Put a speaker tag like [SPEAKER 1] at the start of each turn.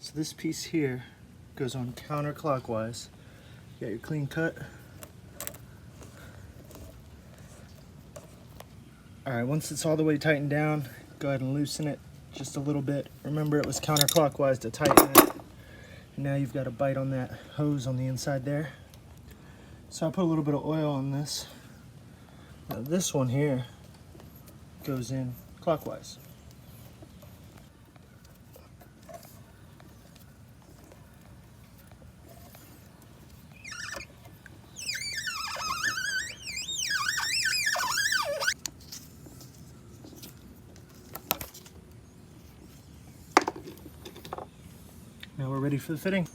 [SPEAKER 1] So this piece here goes on counterclockwise. You got your clean cut. All right, once it's all the way tightened down, go ahead and loosen it just a little bit. Remember, it was counterclockwise to tighten it. And now you've got a bite on that hose on the inside there. So I put a little bit of oil on this. Now this one here goes in clockwise. Now we're ready for the fitting.